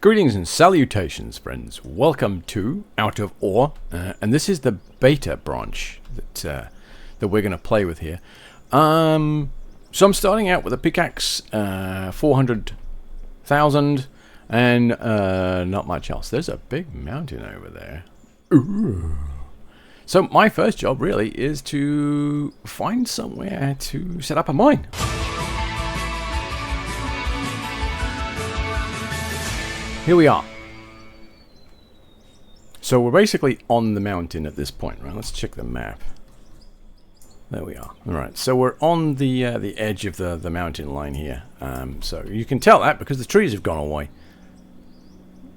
Greetings and salutations, friends. Welcome to Out of Ore, and this is the beta branch that we're going to play with here. So I'm starting out with a pickaxe, 400,000, and not much else. There's a big mountain over there. Ooh. So my first job really is to find somewhere to set up a mine. Here we are. So we're basically on the mountain at this point, right? Let's check the map. There we are. All right. So we're on the edge of the mountain line here. So you can tell that because the trees have gone away.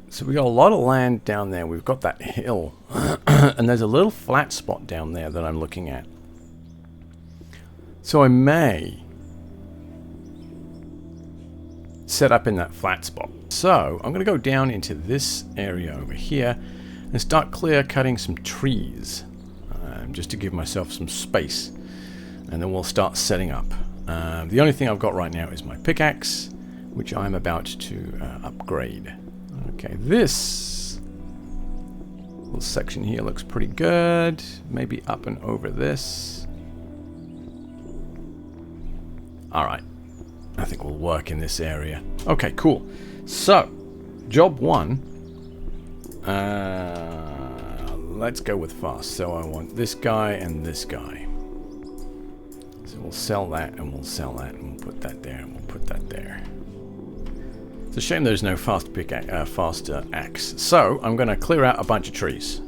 So we got a lot of land down there. We've got that hill, and there's a little flat spot down there that I'm looking at. So I may set up in that flat spot. So I'm going to go down into this area over here and start clear cutting some trees just to give myself some space, and then we'll start setting up. The only thing I've got right now is my pickaxe, which I'm about to upgrade. Okay, this little section here looks pretty good. Maybe up and over this. Alright, I think we'll work in this area. Okay, cool. So, job one. Let's go with fast. So I want this guy and this guy. So we'll sell that and we'll sell that and we'll put that there and we'll put that there. It's a shame there's no fast axe. So I'm going to clear out a bunch of trees.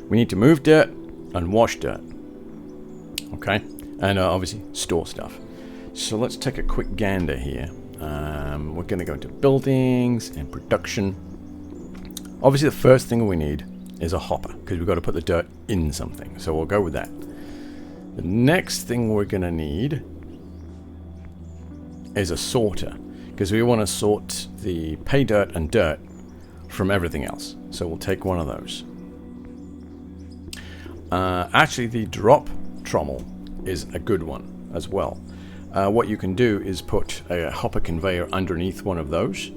We need to move dirt and wash dirt. Okay, and obviously store stuff. So let's take a quick gander here. We're going to go into buildings and production. Obviously, the first thing we need is a hopper because we've got to put the dirt in something. So we'll go with that. The next thing we're going to need is a sorter because we want to sort the pay dirt and dirt from everything else. So we'll take one of those. Actually, the drop trommel is a good one as well. What you can do is put a hopper conveyor underneath one of those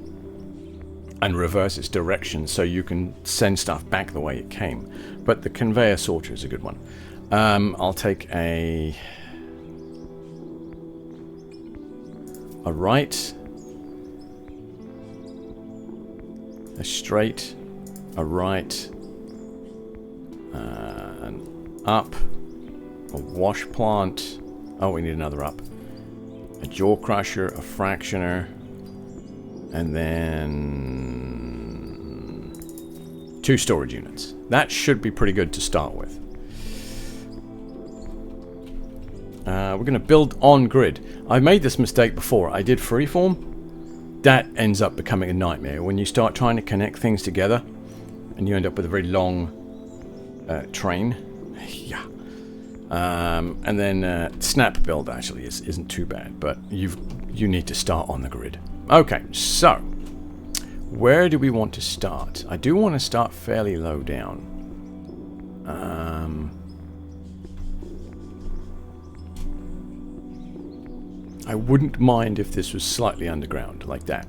and reverse its direction so you can send stuff back the way it came. But the conveyor sorter is a good one. I'll take a right, a straight, a right, an up, a wash plant. Oh, we need another up. A jaw crusher, a fractioner, and then 2 storage units. That should be pretty good to start with. We're going to build on grid. I made this mistake before. I did freeform. That ends up becoming a nightmare when you start trying to connect things together and you end up with a very long train. Yeah. And then snap build actually isn't too bad, but you need to start on the grid. Okay, so where do we want to start? I do want to start fairly low down. I wouldn't mind if this was slightly underground like that.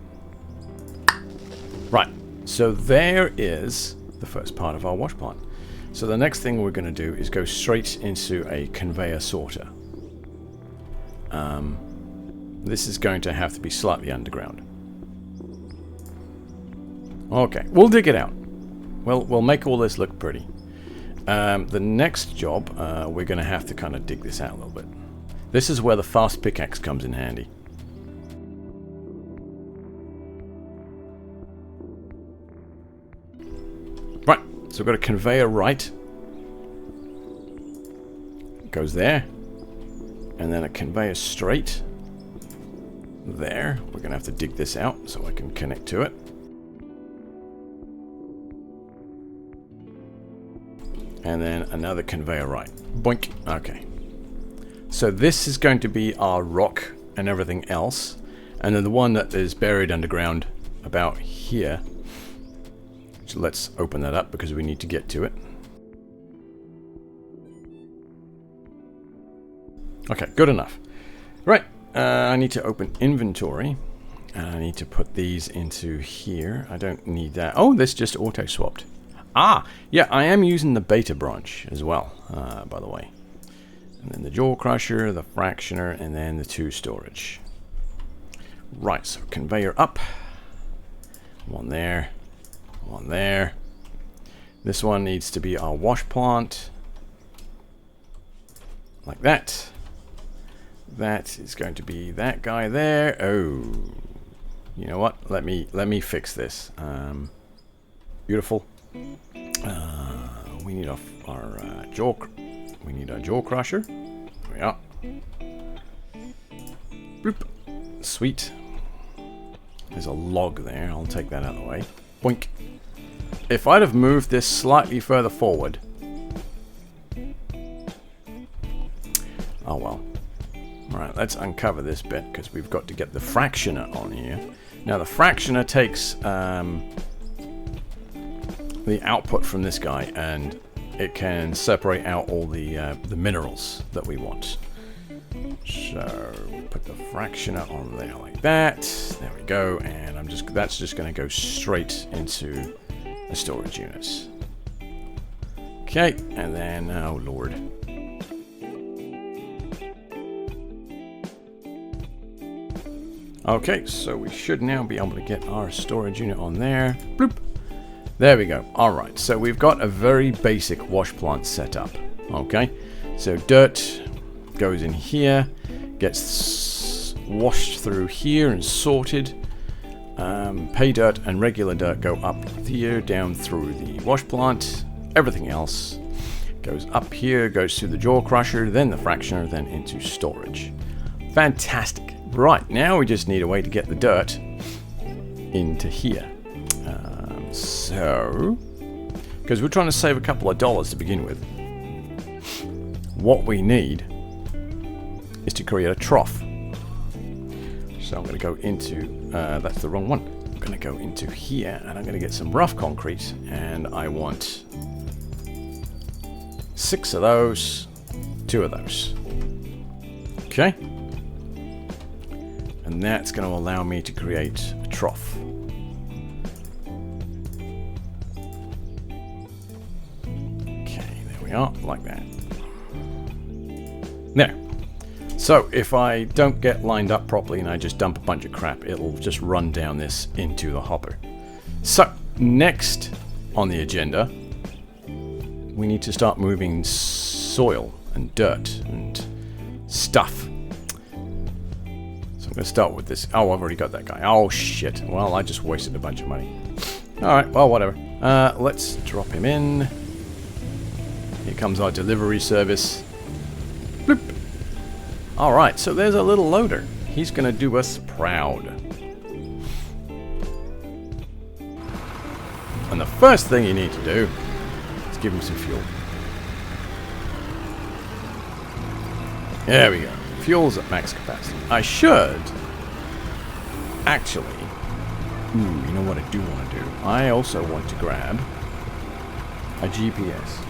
Right, so there is the first part of our wash plant. So the next thing we're going to do is go straight into a conveyor sorter. This is going to have to be slightly underground. Okay, we'll dig it out. We'll make all this look pretty. The next job, we're going to have to kind of dig this out a little bit. This is where the fast pickaxe comes in handy. So we've got a conveyor right. Goes there. And then a conveyor straight. There. We're going to have to dig this out so I can connect to it. And then another conveyor right. Boink. Okay. So this is going to be our rock and everything else. And then the one that is buried underground about here. So let's open that up because we need to get to it. Okay, good enough. Right, I need to open inventory. And I need to put these into here. I don't need that. Oh, this just auto-swapped. Ah, yeah, I am using the beta branch as well, by the way. And then the jaw crusher, the fractioner, and then the 2 storage. Right, so conveyor up. One there. One there. This one needs to be our wash plant. Like that. That is going to be that guy there. Oh, you know what? Let me fix this. Beautiful. We need our jaw. We need our jaw crusher. There we are. Bloop. Sweet. There's a log there. I'll take that out of the way. Boink. If I'd have moved this slightly further forward. Oh well. Alright, let's uncover this bit because we've got to get the fractioner on here. Now the fractioner takes the output from this guy and it can separate out all the minerals that we want. So put the fractioner on there like that. There we go, and that's just going to go straight into the storage units. Okay, and then oh lord. Okay, so we should now be able to get our storage unit on there. Bloop. There we go. Alright, so we've got a very basic wash plant set up. Okay, so dirt goes in here, gets washed through here and sorted. Pay dirt and regular dirt go up here, down through the wash plant. Everything else goes up here, goes through the jaw crusher, then the fractioner, then into storage. Fantastic. Right, now we just need a way to get the dirt into here. Because we're trying to save a couple of dollars to begin with, what we need is to create a trough. So I'm going to go into, that's the wrong one. I'm going to go into here and I'm going to get some rough concrete, and I want 6 of those, 2 of those. Okay. And that's going to allow me to create a trough. Okay, there we are, like that. Now, so if I don't get lined up properly and I just dump a bunch of crap, it'll just run down this into the hopper. So, next on the agenda, we need to start moving soil and dirt and stuff. I'm going to start with this. Oh, I've already got that guy. Oh, shit. Well, I just wasted a bunch of money. Alright, well, whatever. Let's drop him in. Here comes our delivery service. Bloop. Alright, so there's a little loader. He's going to do us proud. And the first thing you need to do is give him some fuel. There we go. Fuel's at max capacity. I should actually, you know what I do want to do? I also want to grab a GPS.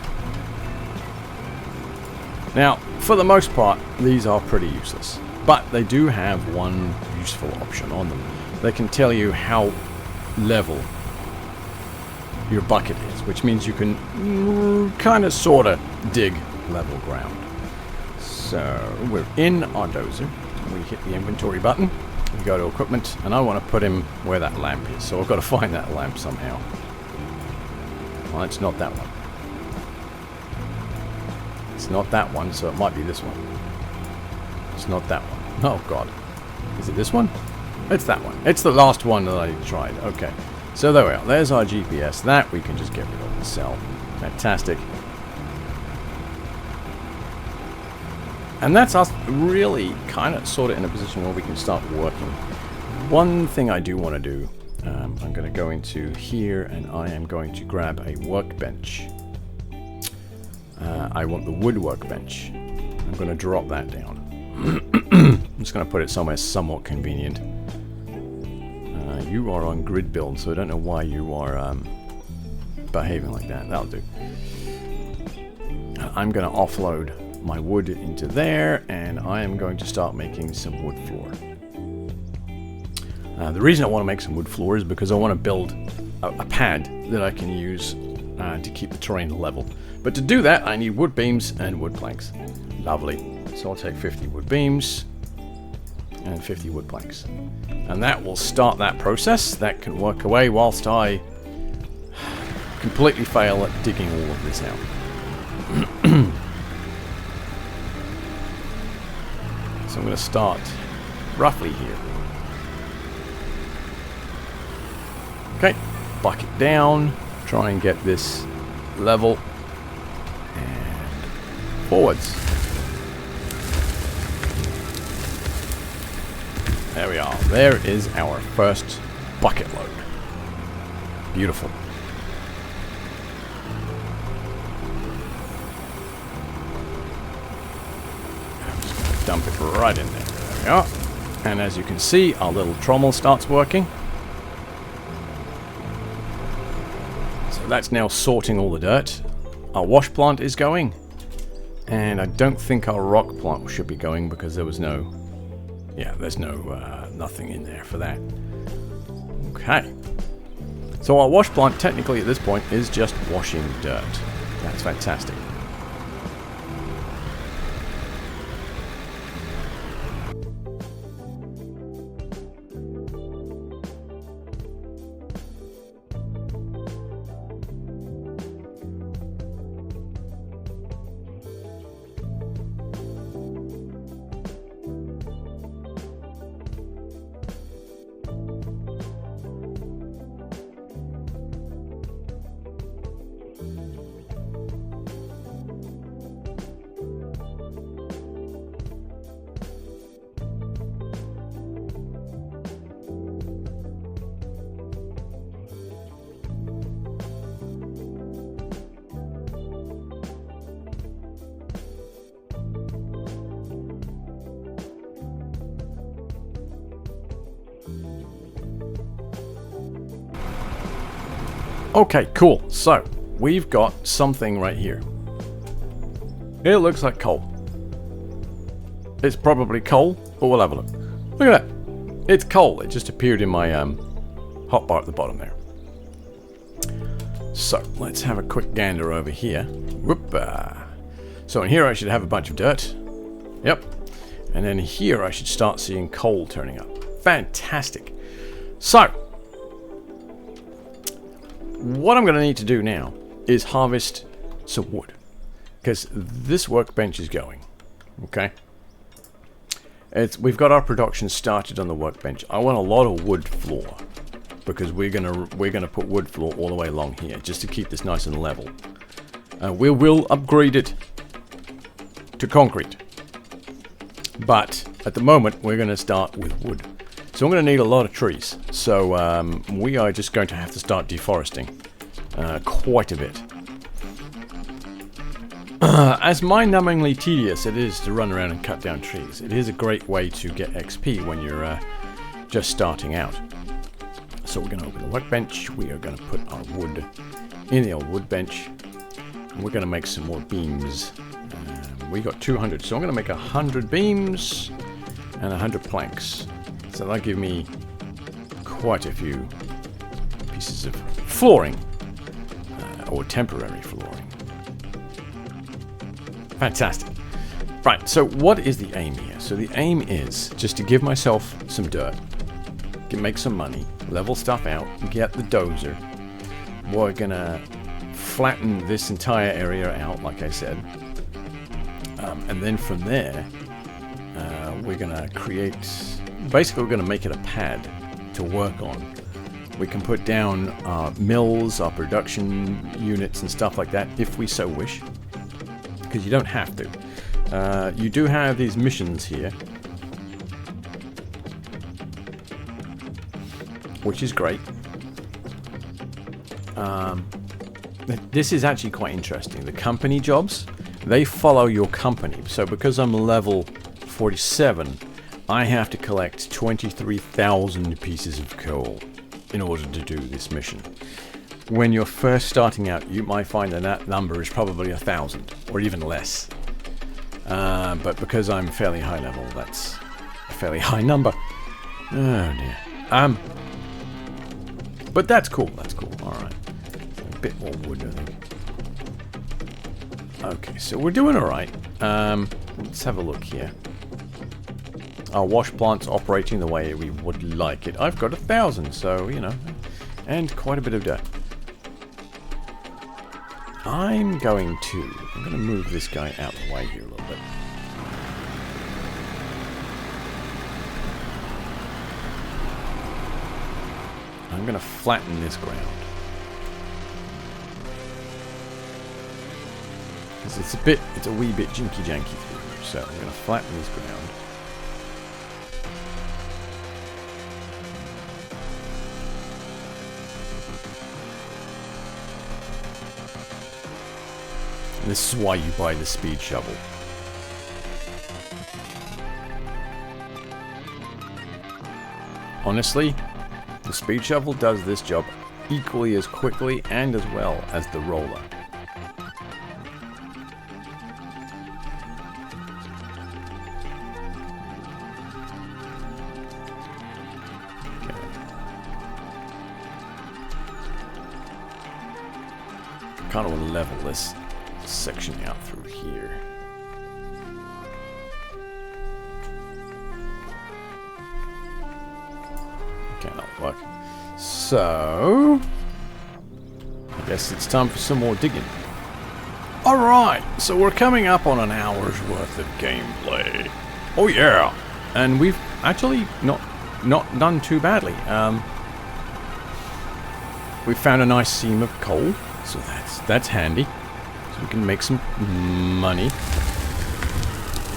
Now, for the most part, these are pretty useless, but they do have one useful option on them. They can tell you how level your bucket is, which means you can kind of sort of dig level ground. So we're in our dozer. We hit the inventory button. We go to equipment, and I want to put him where that lamp is. So I've got to find that lamp somehow. Well, it's not that one. It's not that one, so it might be this one. It's not that one. Oh god. Is it this one? It's that one. It's the last one that I tried. Okay. So there we are. There's our GPS. That we can just get rid of and sell. Fantastic. And that's us really kind of sort of in a position where we can start working. One thing I do want to do, I'm going to go into here and I am going to grab a workbench. I want the wood workbench. I'm going to drop that down. I'm just going to put it somewhere somewhat convenient. you are on grid build, so I don't know why you are behaving like that. That'll do. I'm going to offload my wood into there, and I am going to start making some wood floor. The reason I want to make some wood floor is because I want to build a pad that I can use to keep the terrain level. But to do that, I need wood beams and wood planks. Lovely. So I'll take 50 wood beams and 50 wood planks. And that will start that process. That can work away whilst I completely fail at digging all of this out. So I'm going to start roughly here. Okay, bucket down, try and get this level, and forwards. There we are. There is our first bucket load. Beautiful. I'm just going to dump it right in there. There we are. And as you can see, our little trommel starts working. That's now sorting all the dirt. Our wash plant is going. And I don't think our rock plant should be going because there was no... Yeah, there's no nothing in there for that. Okay. So our wash plant technically at this point is just washing dirt. That's fantastic. Okay, cool. So, we've got something right here. It looks like coal. It's probably coal, but we'll have a look. Look at that. It's coal. It just appeared in my hotbar at the bottom there. So, let's have a quick gander over here. Whoop. So, in here I should have a bunch of dirt. Yep. And then here I should start seeing coal turning up. Fantastic. So, what I'm going to need to do now is harvest some wood, because this workbench is going. Okay, we've got our production started on the workbench. I want a lot of wood floor because we're gonna put wood floor all the way along here just to keep this nice and level. We will upgrade it to concrete, but at the moment we're going to start with wood. So I'm going to need a lot of trees. So we are just going to have to start deforesting quite a bit. As mind-numbingly tedious it is to run around and cut down trees, it is a great way to get XP when you're just starting out. So we're going to open the workbench. We are going to put our wood in the old wood bench. And we're going to make some more beams. We got 200, so I'm going to make 100 beams and 100 planks. So that'll give me quite a few pieces of flooring, or temporary flooring. Fantastic. Right, so what is the aim here? So the aim is just to give myself some dirt, make some money, level stuff out, get the dozer. We're gonna flatten this entire area out, like I said. And then from there, we're gonna create... Basically, we're going to make it a pad to work on. We can put down our mills, our production units and stuff like that if we so wish. Because you don't have to. You do have these missions here, which is great. This is actually quite interesting. The company jobs, they follow your company. So because I'm level 47... I have to collect 23,000 pieces of coal in order to do this mission. When you're first starting out, you might find that that number is probably 1,000 or even less. But because I'm fairly high level, that's a fairly high number. Oh dear. But that's cool. That's cool. All right. A bit more wood, I think. Okay, so we're doing all right. Let's have a look here. Our wash plant's operating the way we would like it. I've got 1,000, so, you know, and quite a bit of dirt. I'm going to move this guy out of the way here a little bit. I'm going to flatten this ground. Because it's a wee bit jinky-janky through here, so I'm going to flatten this ground. This is why you buy the speed shovel. Honestly, the speed shovel does this job equally as quickly and as well as the roller. Kind of want to level this section out through here. Okay, that'll work. So, I guess it's time for some more digging. Alright, so we're coming up on an hour's worth of gameplay. Oh yeah! And we've actually not done too badly. We found a nice seam of coal, so that's handy. So we can make some money.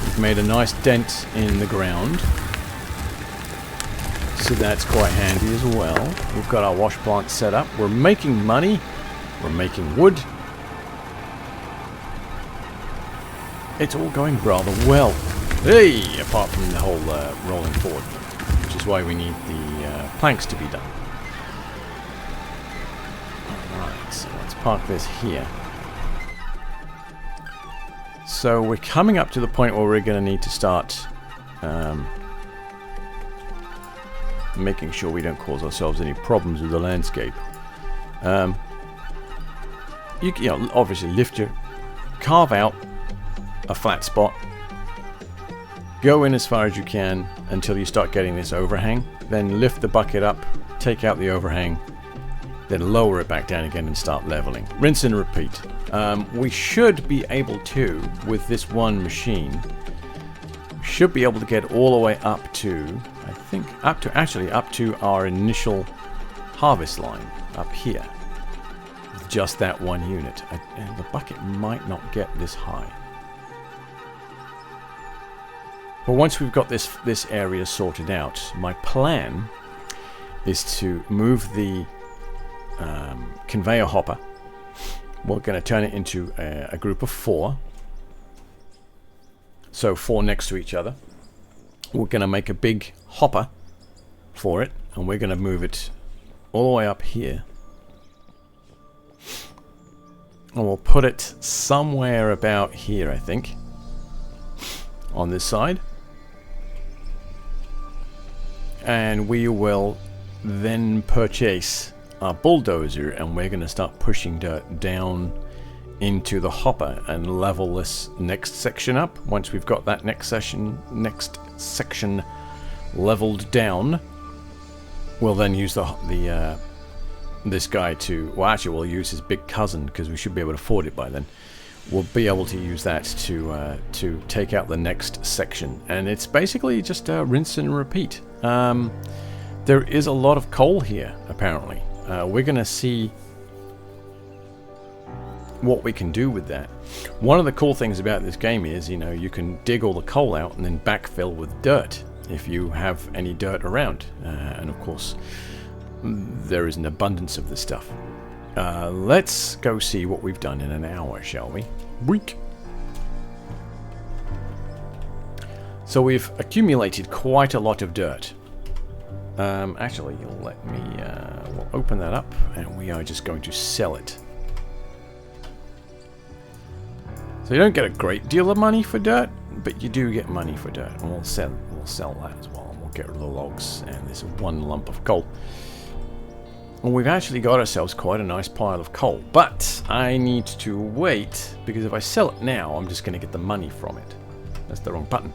We've made a nice dent in the ground, so that's quite handy as well. We've got our wash plant set up. We're making money. We're making wood. It's all going rather well. Hey, apart from the whole rolling forward, which is why we need the planks to be done. Alright, so let's park this here. So we're coming up to the point where we're going to need to start making sure we don't cause ourselves any problems with the landscape. You know, obviously carve out a flat spot, go in as far as you can until you start getting this overhang, then lift the bucket up, take out the overhang, then lower it back down again and start leveling. Rinse and repeat. We should be able to, with this one machine, should be able to get all the way up to, I think, up to our initial harvest line up here. With just that one unit. And the bucket might not get this high. But once we've got this area sorted out, my plan is to move the conveyor hopper. We're going to turn it into a group of 4. So 4 next to each other. We're going to make a big hopper for it, and we're going to move it all the way up here. And we'll put it somewhere about here, I think, on this side. And we will then purchase our bulldozer, and we're going to start pushing dirt down into the hopper and level this next section up. Once we've got that next section leveled down, we'll then use this guy to, well, actually we'll use his big cousin, because we should be able to afford it by then. We'll be able to use that to take out the next section, and it's basically just rinse and repeat. There is a lot of coal here, apparently. We're going to see what we can do with that. One of the cool things about this game is, you know, you can dig all the coal out and then backfill with dirt if you have any dirt around. And of course, there is an abundance of this stuff. Let's go see what we've done in an hour, shall we? Week. So we've accumulated quite a lot of dirt. Actually, let me, we'll open that up, and we are just going to sell it. So you don't get a great deal of money for dirt, but you do get money for dirt, and we'll sell that as well. And we'll get rid of the logs and this one lump of coal. And we've actually got ourselves quite a nice pile of coal, but I need to wait, because if I sell it now, I'm just going to get the money from it. That's the wrong button.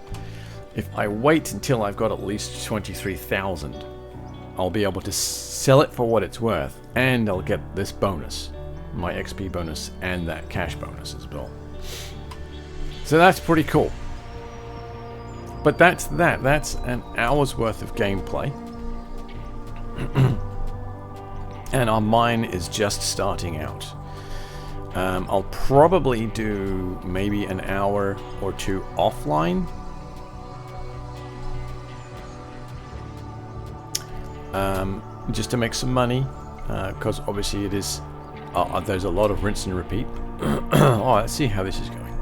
If I wait until I've got at least 23,000, I'll be able to sell it for what it's worth, and I'll get this bonus, my XP bonus, and that cash bonus as well. So that's pretty cool. But that's that. That's an hour's worth of gameplay. And our mine is just starting out. I'll probably do maybe an hour or two offline. Just to make some money. Because obviously it is... there's a lot of rinse and repeat. Oh, let's see how this is going.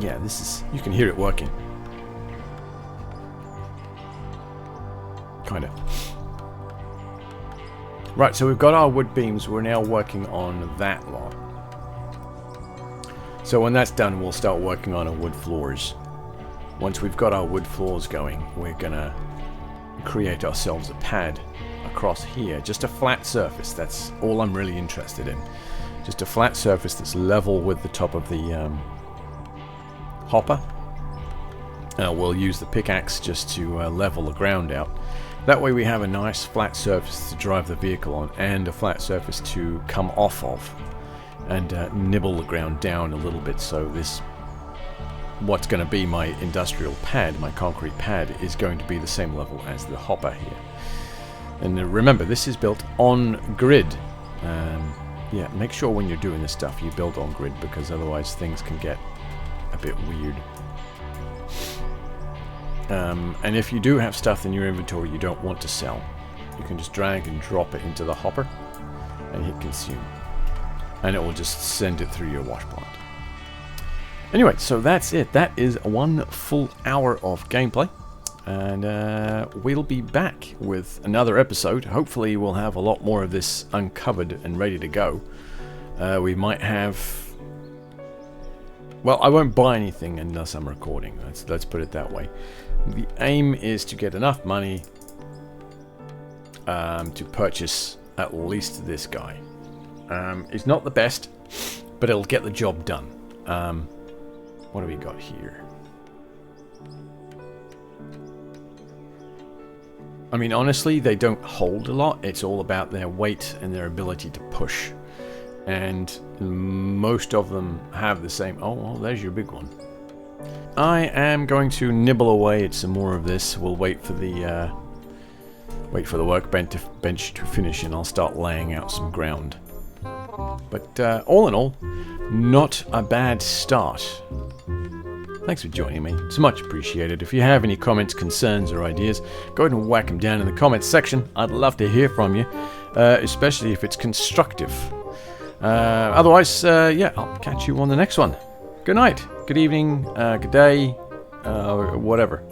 Yeah, this is... You can hear it working. Kind of. Right, so we've got our wood beams. We're now working on that lot. So when that's done, we'll start working on our wood floors. Once we've got our wood floors going, we're gonna create ourselves a pad across here. Just a flat surface. That's all I'm really interested in. Just a flat surface that's level with the top of the hopper. We'll use the pickaxe just to level the ground out. That way we have a nice flat surface to drive the vehicle on, and a flat surface to come off of, and nibble the ground down a little bit, so this, what's going to be my industrial pad, my concrete pad, is going to be the same level as the hopper here. And remember, this is built on grid. Yeah, make sure when you're doing this stuff you build on grid, because otherwise things can get a bit weird. And if you do have stuff in your inventory you don't want to sell, you can just drag and drop it into the hopper and hit consume, and it will just send it through your wash plant. Anyway, so that's it. That is 1 full hour of gameplay, and we'll be back with another episode. Hopefully we'll have a lot more of this uncovered and ready to go. We might have... Well, I won't buy anything unless I'm recording. Let's put it that way. The aim is to get enough money to purchase at least this guy. It's not the best, but it'll get the job done. What do we got here? I mean, honestly, they don't hold a lot. It's all about their weight and their ability to push. And most of them have the same... Oh, well, there's your big one. I am going to nibble away at some more of this. We'll wait for the workbench to finish, and I'll start laying out some ground. But all in all, not a bad start. Thanks for joining me. It's much appreciated. If you have any comments, concerns, or ideas, go ahead and whack them down in the comments section. I'd love to hear from you, especially if it's constructive. Otherwise, yeah, I'll catch you on the next one. Good night, good evening, good day, whatever.